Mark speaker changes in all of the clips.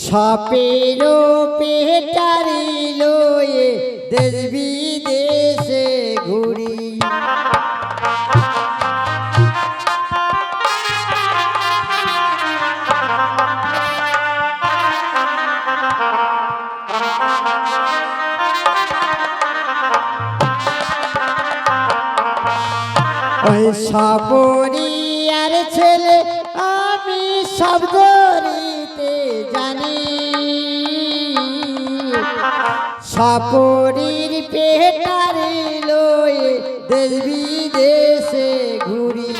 Speaker 1: সাপেরও পেটারি লয়ে দেশ বিদেশে ঘুরি। ওই সাপরিয়ার ছেলে আমি সব ধরিতে জানি। সাপরির পেটারি লয়ে দেশ বিদেশে ঘুরি।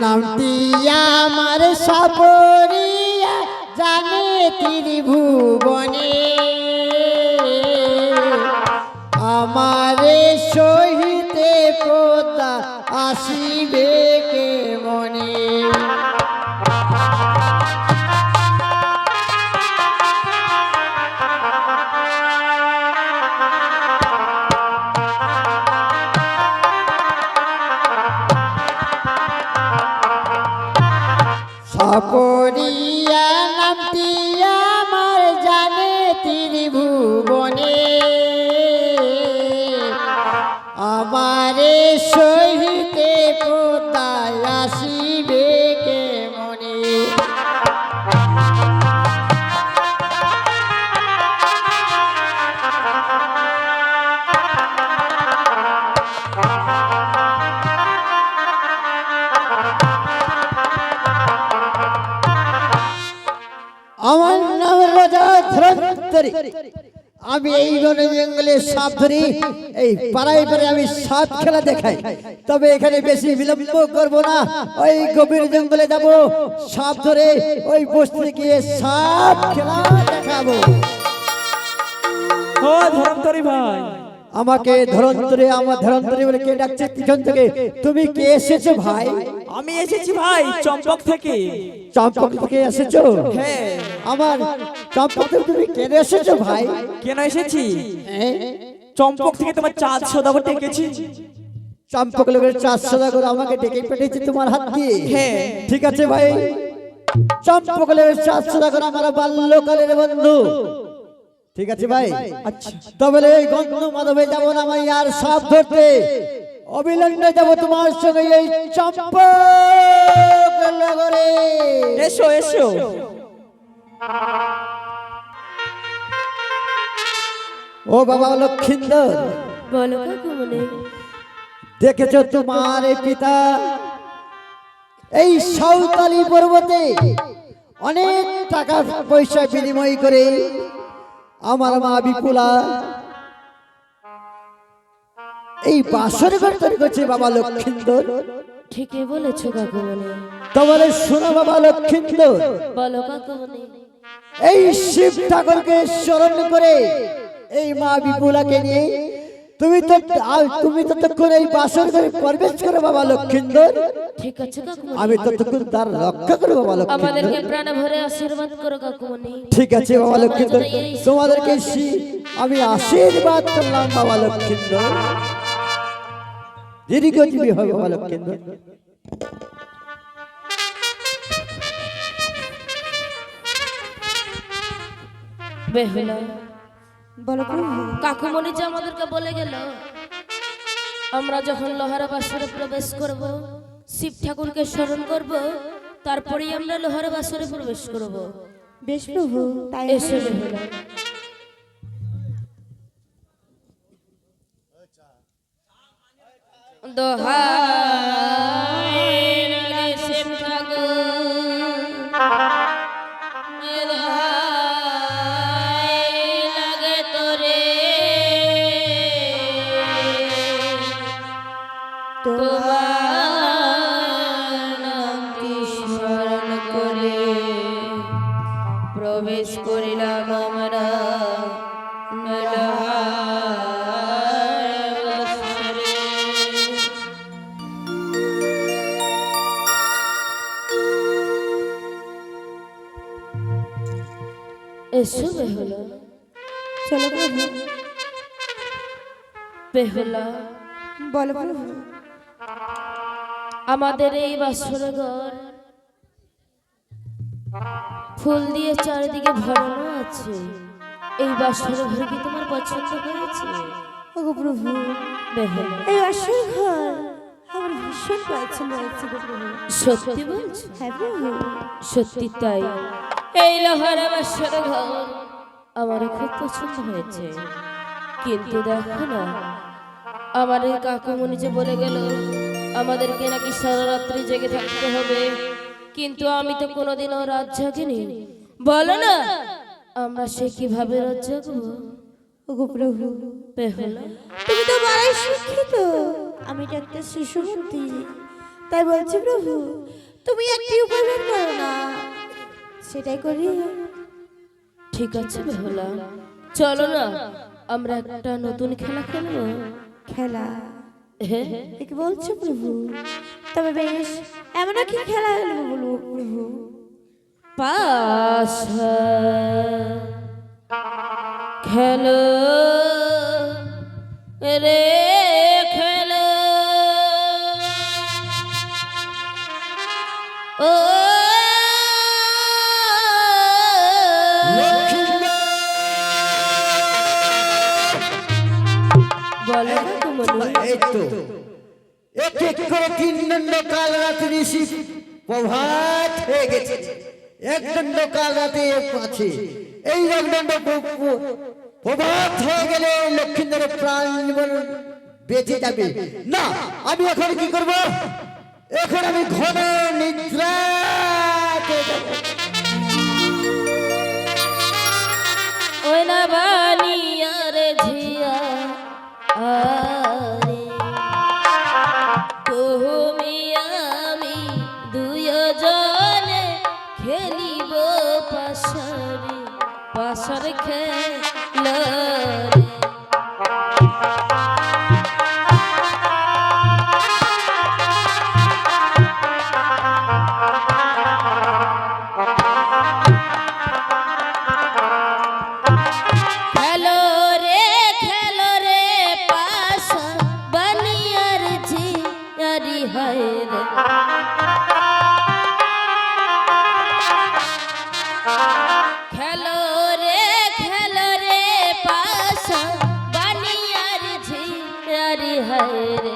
Speaker 1: নামটি আমার সাপরিয়া জানে ত্রিভুবনে। আমারে সহিতে পদ্মা আসিবে কে মনে। সাপরিয়া নামটি আমার জানে ত্রিভুবনে। আমারে সহিতে পদ্মায় আসিবে কে মনে। আমার নাম রাজা ধন্বন্তরী। আমি এই বনে জঙ্গলে সাপ ধরি, এই পাড়ায় পাড়ায় আমি সাপ খেলা দেখাই। তবে এখানে বেশি বিলম্ব করব না, ওই গভীর জঙ্গলে যাব, সাপ ধরে ওই বসতে গিয়ে সাপ খেলা দেখাবো।
Speaker 2: ও ধন্বন্তরী ভাই,
Speaker 1: আমাকে ধরন্তরে, আমার ধরন্তরে বলে কে ডাকছে পিছন থেকে? তুমি কে এসেছো ভাই?
Speaker 2: আমি এসেছি ভাই চম্পক থেকে।
Speaker 1: চম্পক থেকে এসেছো?
Speaker 2: হ্যাঁ।
Speaker 1: আমার চম্পক থেকে তুমি কেন এসেছো ভাই?
Speaker 2: কেন এসেছি? চম্পক থেকে তোমার চাঁদ সদাগর ডেকেছি।
Speaker 1: চম্পক লোকের 400 টাকা করে আমাকে ডেকে পেটেছে তোমার হাত দিয়ে?
Speaker 2: হ্যাঁ।
Speaker 1: ঠিক আছে ভাই, চম্পক লোকের 400 টাকা করে আমার বাল্যকালের বন্ধু। ঠিক আছে ভাই,
Speaker 2: আচ্ছা
Speaker 1: তবে এই গন্ধ মাধবে যাবো না আমি আর সাপ ধরতে। অবিলম্বে যাবো তোমার সঙ্গে এই চম্পক নগরে।
Speaker 2: এসো এসো।
Speaker 1: ও বাবা লক্ষিন্দর,
Speaker 3: বলো কাকুমনি।
Speaker 1: দেখেছো তোমার এই পিতা এই সাঁওতালি পর্বতে অনেক টাকা পয়সা বিনিময় করে আমার মা বিপুলা এই বাসর ঘর তৈরি করছে বাবা লক্ষিন্দর।
Speaker 3: ঠিকই বলেছো কাকুমনি।
Speaker 1: তোমার শোনো বাবা লক্ষিন্দর,
Speaker 3: বলো কাকুমনি।
Speaker 1: এই শিব ঠাকুরকে স্মরণ করে এই মা বিপুলাকে নিয়ে তুমি ততক্ষণ এই বাসর ঘরে প্রবেশ করো বাবা লক্ষিন্দর।
Speaker 3: ঠিক আছে কাকুমনি।
Speaker 1: আমি ততক্ষণ তার রক্ষা করবো বাবা লক্ষিন্দর।
Speaker 3: আমাদেরকে প্রাণ ভরে আশীর্বাদ করো কাকুমনি।
Speaker 1: ঠিক আছে বাবা লক্ষিন্দর, তোমাদেরকে আমি আশীর্বাদ করলাম বাবা লক্ষিন্দর। দীর্ঘজীবী হবে বাবা লক্ষিন্দর।
Speaker 3: বেহুলা, বলো কাকুমনি যে আমাদেরকে বলে গেল আমরা যখন লোহারা বাসরে প্রবেশ করব, শিব ঠাকুরকে স্মরণ করব, তারপরেই আমরা লোহারা বাসরে প্রবেশ করব।
Speaker 4: বেশ প্রভু, তাই
Speaker 3: এসো বেহুলা। দোহাই লাগে শিব ঠাকুর, দোহাই লাগে তোরে, তোমার নামটি স্মরণ করে প্রবেশ করিলাম আমরা এসো বেহুলা।
Speaker 4: চলো প্রভু।
Speaker 3: বেহুলা,
Speaker 4: বলো প্রভু।
Speaker 3: আমাদের এই বাসর ঘর ফুল দিয়ে চারিদিকে ভরানো আছে। এই বাসর ঘর কি তোমার পছন্দ হয়েছে?
Speaker 4: ওগো প্রভু,
Speaker 3: বেহুলা,
Speaker 4: এই আসল ঘর আমার ভীষণ পছন্দ হয়েছে গো প্রভু।
Speaker 3: সত্যি বলছো?
Speaker 4: হ্যাঁ প্রভু।
Speaker 3: সত্যি তাই। এই লোহার বাসর ঘর আমারও খুব পছন্দ হয়েছে, কিন্তু দেখো না, আমার এই কাকুমণি যে বলে গেল আমাদেরকে নাকি সারা রাত্রি জেগে থাকতে হবে, কিন্তু আমি তো কোনোদিনও রাত জাগিনি। বলো না, আমরা সে কিভাবে রাত জাগবো?
Speaker 4: ওগো প্রভু,
Speaker 3: বেহুলা,
Speaker 4: তুমি তো বড়ই শিক্ষিত, আমি তো একটা শিশুমূর্তি, তাই বলছি প্রভু, তুমি একটি উপায় বের করো না, সেটাই করি।
Speaker 3: ঠিক আছে বেহুলা, চলো না আমরা একটা নতুন খেলা খেলবো।
Speaker 4: খেলা?
Speaker 3: হ্যাঁ,
Speaker 4: কি বলছো প্রভু? তবে বেশ, এমন কি খেলা খেলবো বলবো প্রভু?
Speaker 3: পাশা খেলো রে খেলো, ও বলো কাকুমণি।
Speaker 1: এই তো এক এক করে 3 দণ্ড কাল রাত্রি প্রভাত হয়ে গেছে। 1 দণ্ড কাল রাতে আছে, এই 1 দণ্ড প্রভাত হয়ে গেলে লক্ষ্মীন্দরের প্রাণ জীবন বেঁচে যাবে না। আমি এখন কি করব? এখন আমি ঘন নিদ্রা
Speaker 3: ওই না বানিয়ার ঝিয়া আরে, তুমি আমি দুজনে খেলিব পাশারে, পাশার খেলা রে। খেলো রে পাশা বানিয়ার ঝিয়ারি হায় রে, খেলো রে পাশা বানিয়ার ঝিয়ারি হায় রে।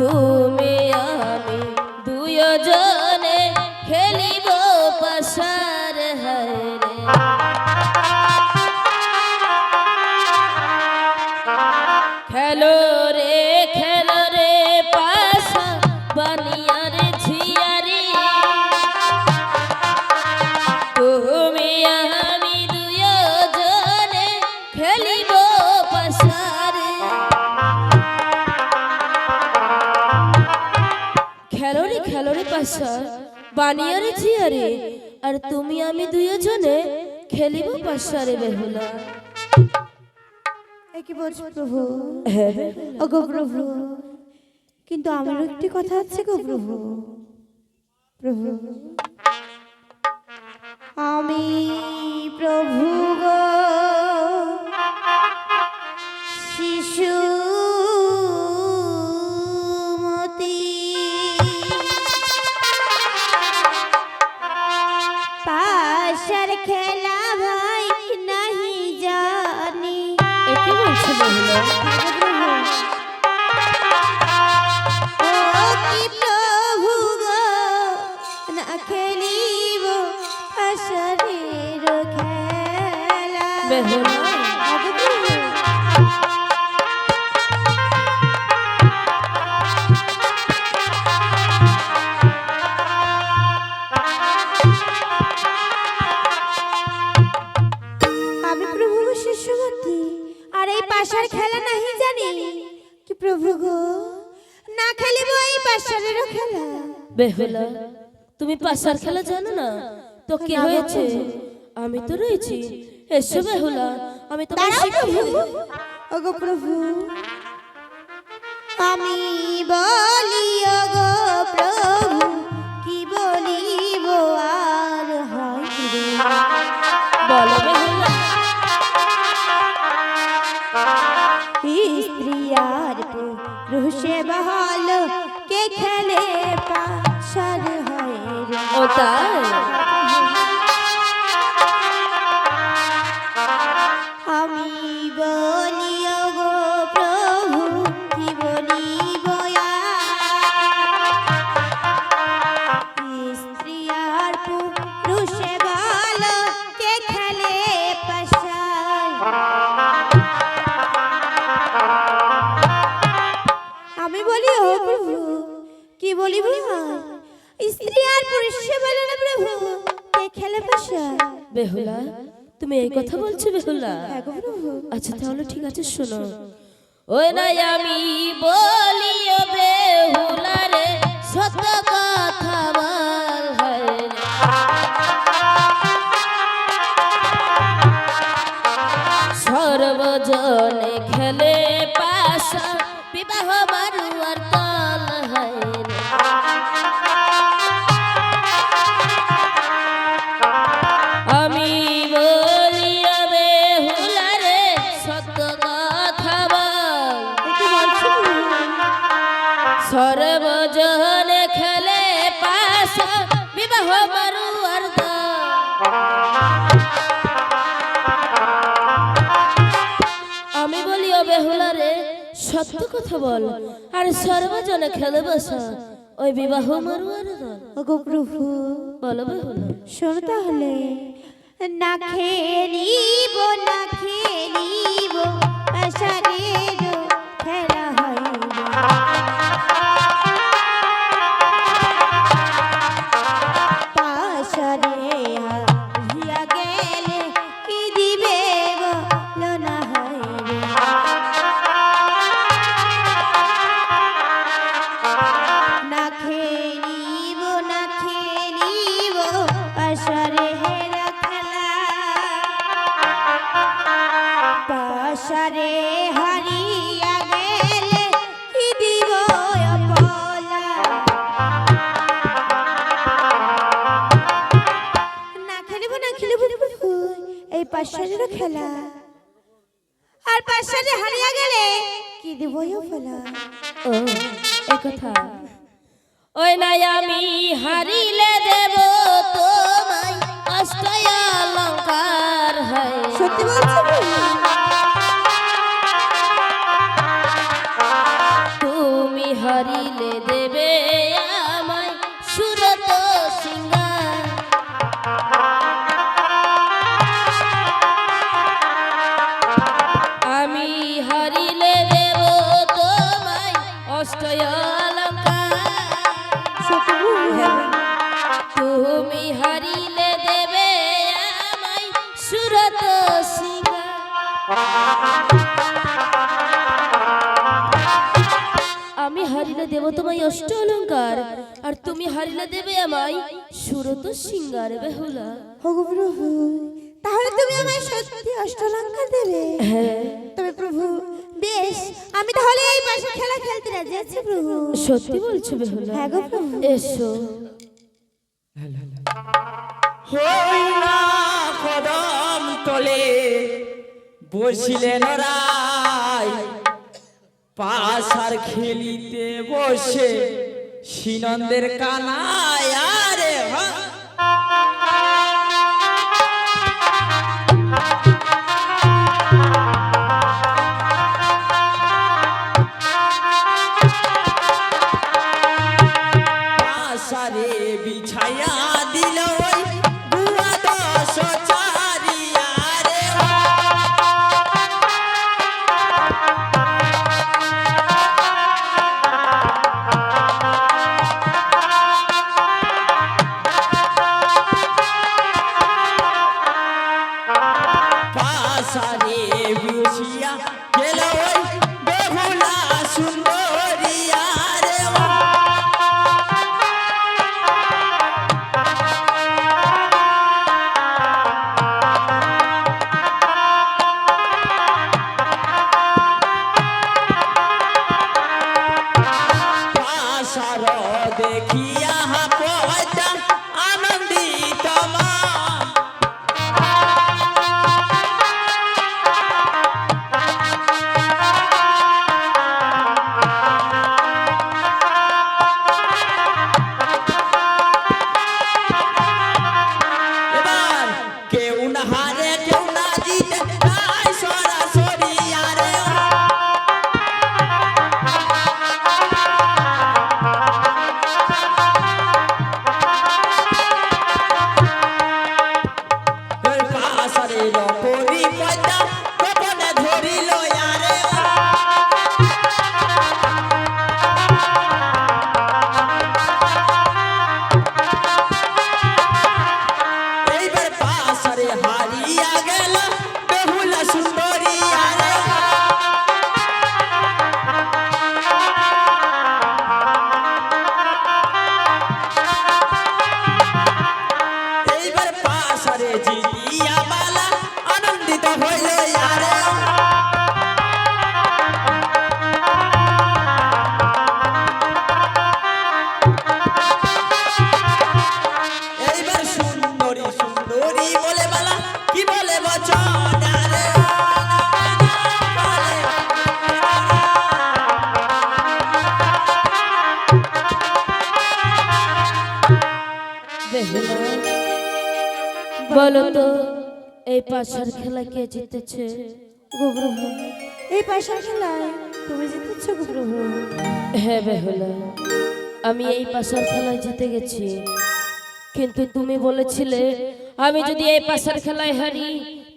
Speaker 3: তুমি আমি দুজনে খেলিব পাশার হায় রে, খেলো রে পাশা বানিয়ার ঝিয়ারি, তুমি আমি দুজনে খেলিব পাশারে। খেলো রে পাশা বানিয়ারে ঝিয়ারে, আর তুমি আমি দুজনে খেলিব পাশারে। বেহুলা,
Speaker 4: কি বলছো প্রভু?
Speaker 3: হ্যাঁ
Speaker 4: ওগো প্রভু, কিন্তু আমার একটি কথা আছে গো প্রভু। প্রভু, আমি প্রভু গো শিশুমতি, পাশার খেলা ভাই নাহি জানি।
Speaker 3: একে বলছো বেহুলা?
Speaker 4: ও কি প্রভু গো, না খেলিব পাশারের খেলা।
Speaker 3: বেহুলা,
Speaker 4: আমি প্রভু গো শিশুমতি, আর এই পাশার খেলা নাহি জানি। কি প্রভু গো, না খেলিব এই পাশারের খেলা।
Speaker 3: বেহুলা, তুমি পাশার খেলা জানো না তো কি হয়েছে? আমি তো রয়েছি, এসো বেহুলা, আমি তোমার
Speaker 4: দাঁড়াও
Speaker 3: শিখিয়ে
Speaker 4: প্রভু।
Speaker 3: দেব।
Speaker 4: ওগো প্রভু, আমি বলি ওগো প্রভু, কি
Speaker 3: তাই
Speaker 4: আমি বলিও গো প্রভু কি বলিব স্ত্রী আর পুরুষে ভালো কে খেলে পাশাল আমি বলি ও প্রভু কি বলিব স্ত্রী আর পুরুষে ভালো না প্রভু কে খেলে পাশাল
Speaker 3: বেহুলা তুমি এই কথা বলছো বেহুলা
Speaker 4: হ্যাঁ গো প্রভু
Speaker 3: আচ্ছা তাহলে ঠিক আছে শোনো ওই নাই আমি বলি ও বেহুলা রে সত্য কথা বল হায় রে। সর্বজনে খেলে পাশা বিবাহ মারুয়ার তল হায় রে। আমি বলি ও বেহুলা রে সত্য কথা বল সর্বজনে খেলে পাশা বিবাহ মারুয়ার দল। আমি বলি ও বেহুলা রে সত্য কথা বল আর সর্বজনে খেলে বসা ওই বিবাহ মারুয়ার দল।
Speaker 4: ওগো প্রভু
Speaker 3: বলো বেহুলা
Speaker 4: শোনো তাহলে না খেলিব না খেলিব আষাঢ়ের খেলা হইবে পাশারে হারিয়া গেলে কি দিবে বলো না হইবে না খেলিব না খেলিব পাশারে হেরা খেলা পাশারে হারিয়া গেলে কি দিব অপলা না খেলিব প্রভু এই পাশারের খেলা আর পাশারে হারিয়া গেলে কি দিব অপলা
Speaker 3: ও এই কথা ওই নাই আমি হারিলে দেব তোমায় অষ্টয় অলঙ্কার হয়
Speaker 4: সত্যি বলছো
Speaker 3: তুমি হারিলে দেবে আমায় সুরত সিংহার আমি হারিলে দেব তোমায় অষ্টয় অলঙ্কার তুমি হারিলে দেবে আমায় সুরত সিংহার আমি হারিলে দেব তোমায় অষ্ট অলঙ্কার আর তুমি হারিলে দেবে আমায় সুরত সিংহার বেহুলা
Speaker 4: ওগো প্রভু তাহলে তুমি আমায় সত্যি অষ্টলঙ্কার দেবে
Speaker 3: হ্যাঁ
Speaker 4: তবে প্রভু বেশ আমি তাহলে এই পাশে খেলা খেলতে রাজি আছি প্রভু
Speaker 3: সত্যি বলছো বেহুলা
Speaker 4: হ্যাঁ গো প্রভু
Speaker 3: এসো
Speaker 2: হই না কদম তলে বসিলেন রায় পাশার খেলিতে বসে সিনন্দের কানায় আরে পাশারে বিছায়া দিল ওই দুয়াদশ চারিয়া রে পাশারে বসিয়া গেল ওই বেহুলা সুন্দরিয়া রে
Speaker 3: বেহুলা বলো তো এই পাশার খেলা কে জিতেছে?
Speaker 4: গো প্রভু, এই পাশার খেলায় তুমি জিতেছো গো প্রভু।
Speaker 3: হ্যাঁ বেহুলা, আমি এই পাশার খেলায় জিতে গেছি, কিন্তু তুমি বলেছিলে আমি যদি এই পাশার খেলায় হারি,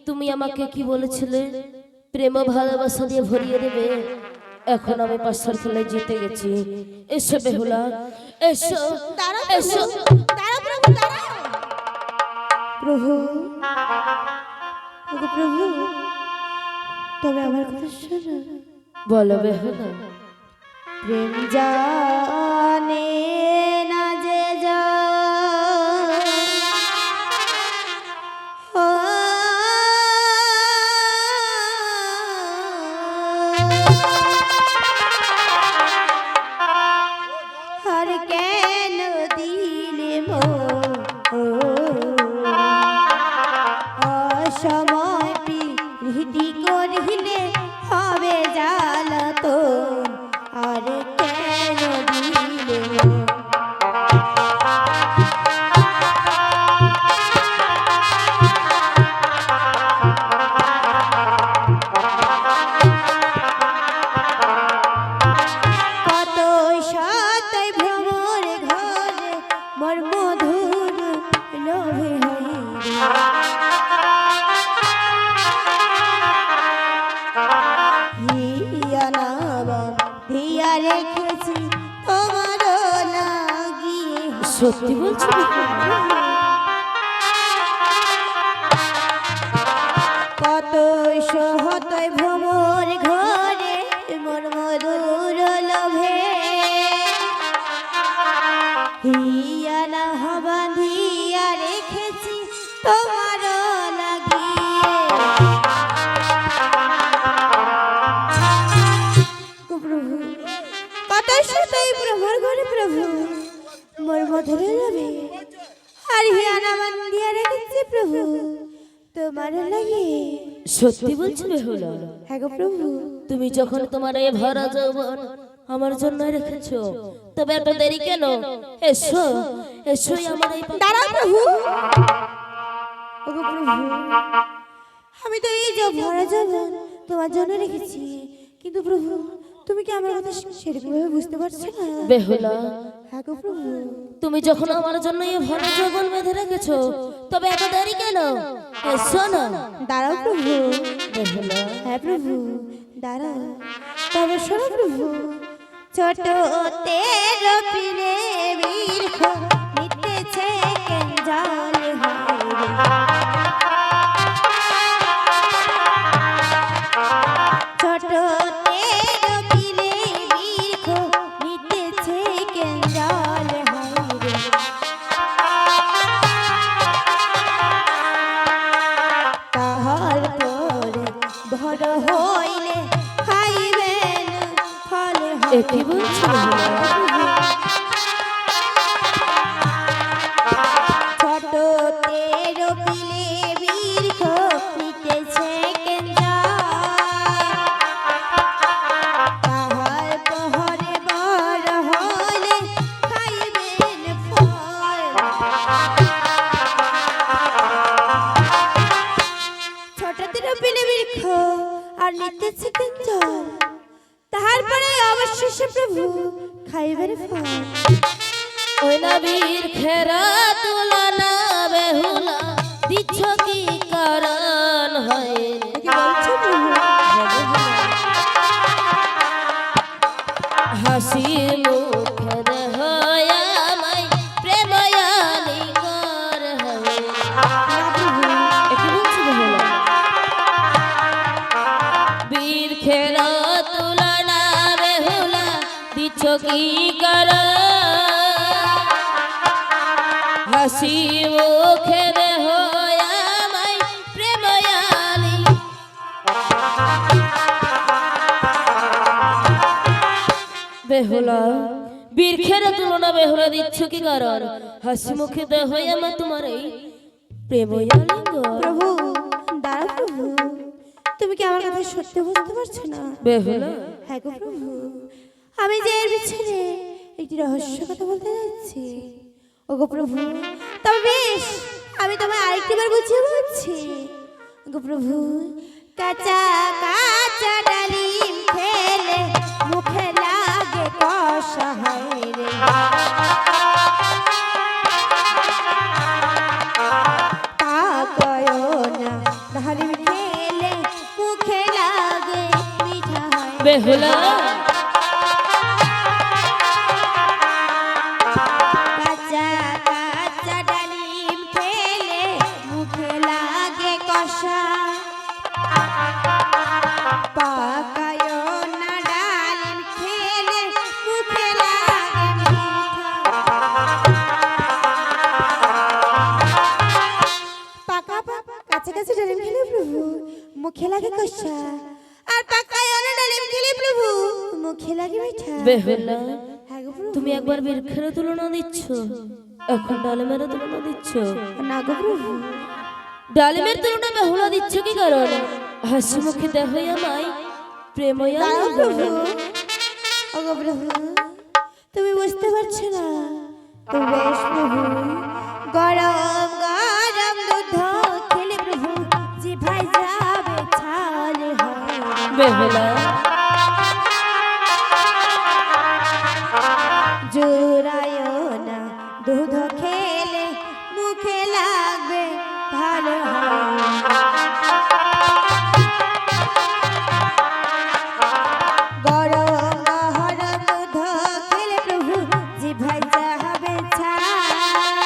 Speaker 3: তুমি আমাকে কি বলেছিলে? প্রেম ও ভালোবাসা দিয়ে ভরিয়ে দেবে। এখন আমি পাশার খেলায় জিতে গেছি। এসো বেহুলা, এসো
Speaker 4: দাঁড়াও
Speaker 3: এসো।
Speaker 4: দাঁড়াও প্রভু, দাঁড়াও। প্রভু, ওগো প্রভু, তবে আমার কথা শোনো।
Speaker 3: বলো বেহুলা।
Speaker 4: প্রেম জানে না যে যা আর কেন দিলে অসময় প্রীতি করিলে হবে জ্বালাতন, আর কেন দিলে কত সতই ভ্রমর ঘরে মোর মধুর লোভে হিয়া নাবাম হিয়া রেখেছি তোমার লাগিয়ে।
Speaker 3: সত্যি বলছো বেহুলা?
Speaker 4: কত সহতই ভ্রমর ঘরে মোর মধুর লোভে হিয়া না বাঁধিয়া রেখেছি তোমার লাগিয়ে। ও প্রভু, কত সতই ভ্রমর ঘরে প্রভু মোর মধুর লোভে আর হিয়া না বাঁধিয়া রেখেছি প্রভু তোমার লাগিয়ে।
Speaker 3: সত্যি বলছো বেহুলা?
Speaker 4: হ্যাঁ গো প্রভু।
Speaker 3: তুমি যখন তোমার এই ভরা যৌবন আমার জন্য রেখেছো, তবে এত দেরি কেন? এসো এসো আমার এই
Speaker 4: দাঁড়াও প্রভু, ওগো প্রভু, আমি তো এই যে ভরা যৌবন তোমার জন্য রেখেছি, কিন্তু প্রভু তুমি কি আমার কথা সেরকম ভাবে বুঝতে পারছো না?
Speaker 3: বেহুলা,
Speaker 4: হ্যাঁ গো প্রভু।
Speaker 3: তুমি যখন আমার জন্য এই ভরা যৌবন বেঁধে রেখেছো, তবে এত দেরি কেন? এসো না।
Speaker 4: দাঁড়াও প্রভু।
Speaker 3: বেহুলা,
Speaker 4: হ্যাঁ প্রভু, দাঁড়াও। তবে শোনো প্রভু, ছোট তের পিলে বীরখ নিতেছে কেঞ্জাল হায়। ছোট তের পিলে বীরখ নিতেছে কেঞ্জাল হায়। তাহার পরে ভর হইলে খাইবেন ফল
Speaker 3: এ কি বলছো বেহুলা?
Speaker 4: ছোট তের পিলে বীরখ নিতেছে তাহার পহরে বর হলে খাইবেন ফল। ছোট তের পিলে বীরখ আর নিতেছে কেঞ্জাল, তাহার পরে অবশেষে প্রভু খাইবেন ফল।
Speaker 3: ওই নবীর খেরা তুলনা বেহুলা দিচ্ছ কি কারণ হয়?
Speaker 4: কি বলছো প্রভু?
Speaker 3: হাসি মুখের হয় আমায় প্রেময়ালি কর হয়।
Speaker 4: না প্রভু,
Speaker 3: এ কি বলছো বেহুলা? বীর খেরা তুলনা বেহুলা দিচ্ছ কি কারণ? হাসি মুখের হয় আমায় প্রেময়ালি। বেহুলা, বীরখের তুলনা বেহুলা দিচ্ছ কি কারণ? হাসি মুখে হয় আমার তোমার এই প্রেময়ালি গো।
Speaker 4: প্রভু দাঁড়াও প্রভু, তুমি কি আমার কথা সত্যি বুঝতে পারছো না?
Speaker 3: বেহুলা,
Speaker 4: হ্যাঁ গো প্রভু, আমি যে এর পিছনে একটি রহস্য কথা বলতে যাচ্ছি। ওগো প্রভু, তবে বেশ, আমি তোমায় আরেকটিবার বুঝিয়ে বলছি গো প্রভু। কাঁচা কাঁচা ডালিম খেলে মুখে লাগে কষা হয় রে, পাকায়ও না ডালিম খেলে মুখে লাগে মিঠা হয়।
Speaker 3: বেহুলা
Speaker 4: কাঁচা কাঁচা ডালিম খেলে মুখে লাগে কষা, পাকায়ও না ডালিম খেলে মুখে লাগে মিঠা। পাকা কাঁচা কাঁচা ডালিম খেলে প্রভু মুখে লাগে কষা, আর পাকায়ও না ডালিম খেলে প্রভু মুখে লাগে মিঠা।
Speaker 3: বেহুলা
Speaker 4: হ্যাঁ গো প্রভু।
Speaker 3: তুমি একবার বৃক্ষের তুলনা দিচ্ছ, এখন ডালিমের তুলনা দিচ্ছ।
Speaker 4: না গো প্রভু।
Speaker 3: ডালিমের তুলনা বেহুলা দিচ্ছ কি কারণ? হাসি মুখে দেখো আমায় প্রেময়া
Speaker 4: দাঁড়াও প্রভু। ওগো প্রভু, তুমি বুঝতে পারছো না? তুমি বেশ প্রভু, গরম গরম দুধ খেলে প্রভু জিভায় যাবে ছাল হয়।
Speaker 3: বেহুলা
Speaker 4: জোড়ায়ও না দুধ খেলে মুখে লাগবে ভালো হয়। গরম গরম দুধ খেলে প্রভু জিভায় যাবে ছাল,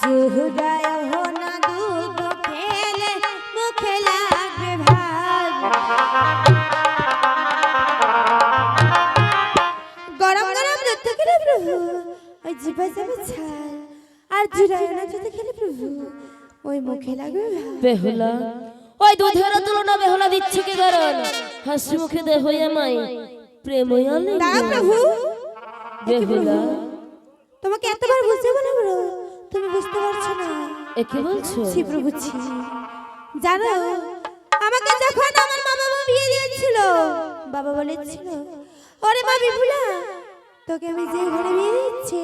Speaker 4: জোড়ায়ও না দুধ খেলে মুখে লাগবে ভালো। গরম গরম দুধ খেলে প্রভু ওই জিভায় যাবে ছাল, আর জোড়ায়ও না দুধ খেলে প্রভু ওই মুখে লাগবে ভালো।
Speaker 3: বেহুলা ওই দুধের তুলনা বেহুলা দিচ্ছ কি কারণ? হাসি মুখে দেখো আমায় প্রেময়া
Speaker 4: দাঁড়াও প্রভু।
Speaker 3: বেহুলা
Speaker 4: তোমাকে এতবার বুঝতে বলে বলো, তুমি বুঝতে পারছো না?
Speaker 3: এ কি বলছো?
Speaker 4: ছি প্রভু ছি। জানো, আমাকে যখন আমার মা বাবা বিয়ে দিয়েছিল, বাবা বলেছিল, ওরে মা বিপুলা, তোকে আমি যে ঘরে বিয়ে দিচ্ছি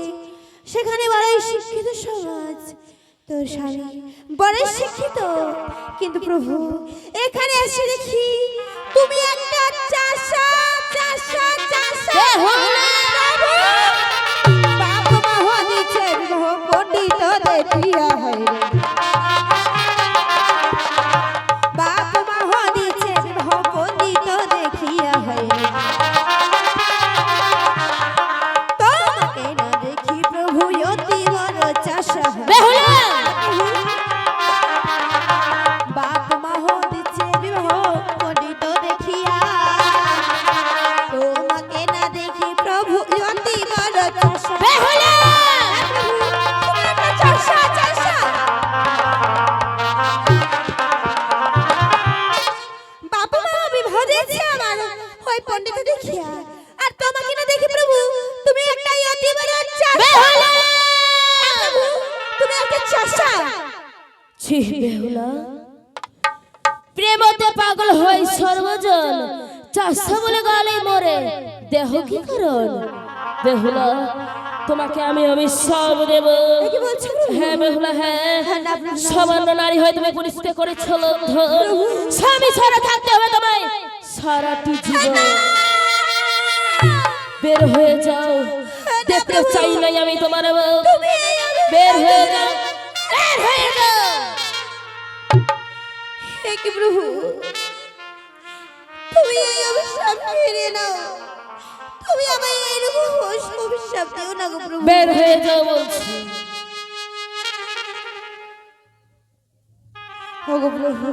Speaker 4: সেখানে বড়ই শিক্ষিত সমাজ, তোর স্বামী বড়ই শিক্ষিত, কিন্তু প্রভু এখানে এসে দেখি তুমি একটা চাষা চাষা চাষা।
Speaker 3: বেহুলা!
Speaker 4: বাপ মা দিছে বিবাহ পণ্ডিত দেখিয়া হয় রে, বাপ মা দিছে বিবাহ পণ্ডিত দেখিয়া হয় রে, তোমাকে না দেখি প্রভু অতি বড় চাষা হয়।
Speaker 3: বেহুলা
Speaker 4: বাপ মা দিছে বিবাহ পণ্ডিত দেখিয়া, তোমাকে না দেখি প্রভু অতি বড় চাষা।
Speaker 3: বেহুলা
Speaker 4: চাষা চাষা। বাপ মা বিবাহ দিয়েছে আমার ওই পণ্ডিত দেখিয়া, আর তোমাকে না দেখি প্রভু তুমি একটা অতি বড় চাষা।
Speaker 3: বেহুলা!
Speaker 4: প্রভু, তুমি একটা চাষা।
Speaker 3: ছি বেহুলা, প্রেমতে পাগল হই সর্বজন, চাষা বলে গালে মরে দেহ কি কারণ? বেহুলা তোমাকে আমি অভিশাপ দেব।
Speaker 4: কি বলছো প্রভু?
Speaker 3: হ্যাঁ বেহুলা হ্যাঁ,
Speaker 4: না প্রভু, না।
Speaker 3: সামান্য নারী হয়ে তুমি পরিচিত করেছ লন্ধন, স্বামী ছাড়া থাকতে হবে তোমায় সারাটি জীবন। বের হয়ে যাও, দেখতে চাই নাই আমি তোমার বউ। বের হয়ে যাও, বের হয়ে যাও।
Speaker 4: হে কি প্রভু, তুমি এই অভিশাপ ফিরিয়ে নাও, তুমি আমায় এইরকম অভিশাপ দিও না গো প্রভু।
Speaker 3: বের হয়ে যাও বলছি।
Speaker 4: ও গো প্রভু,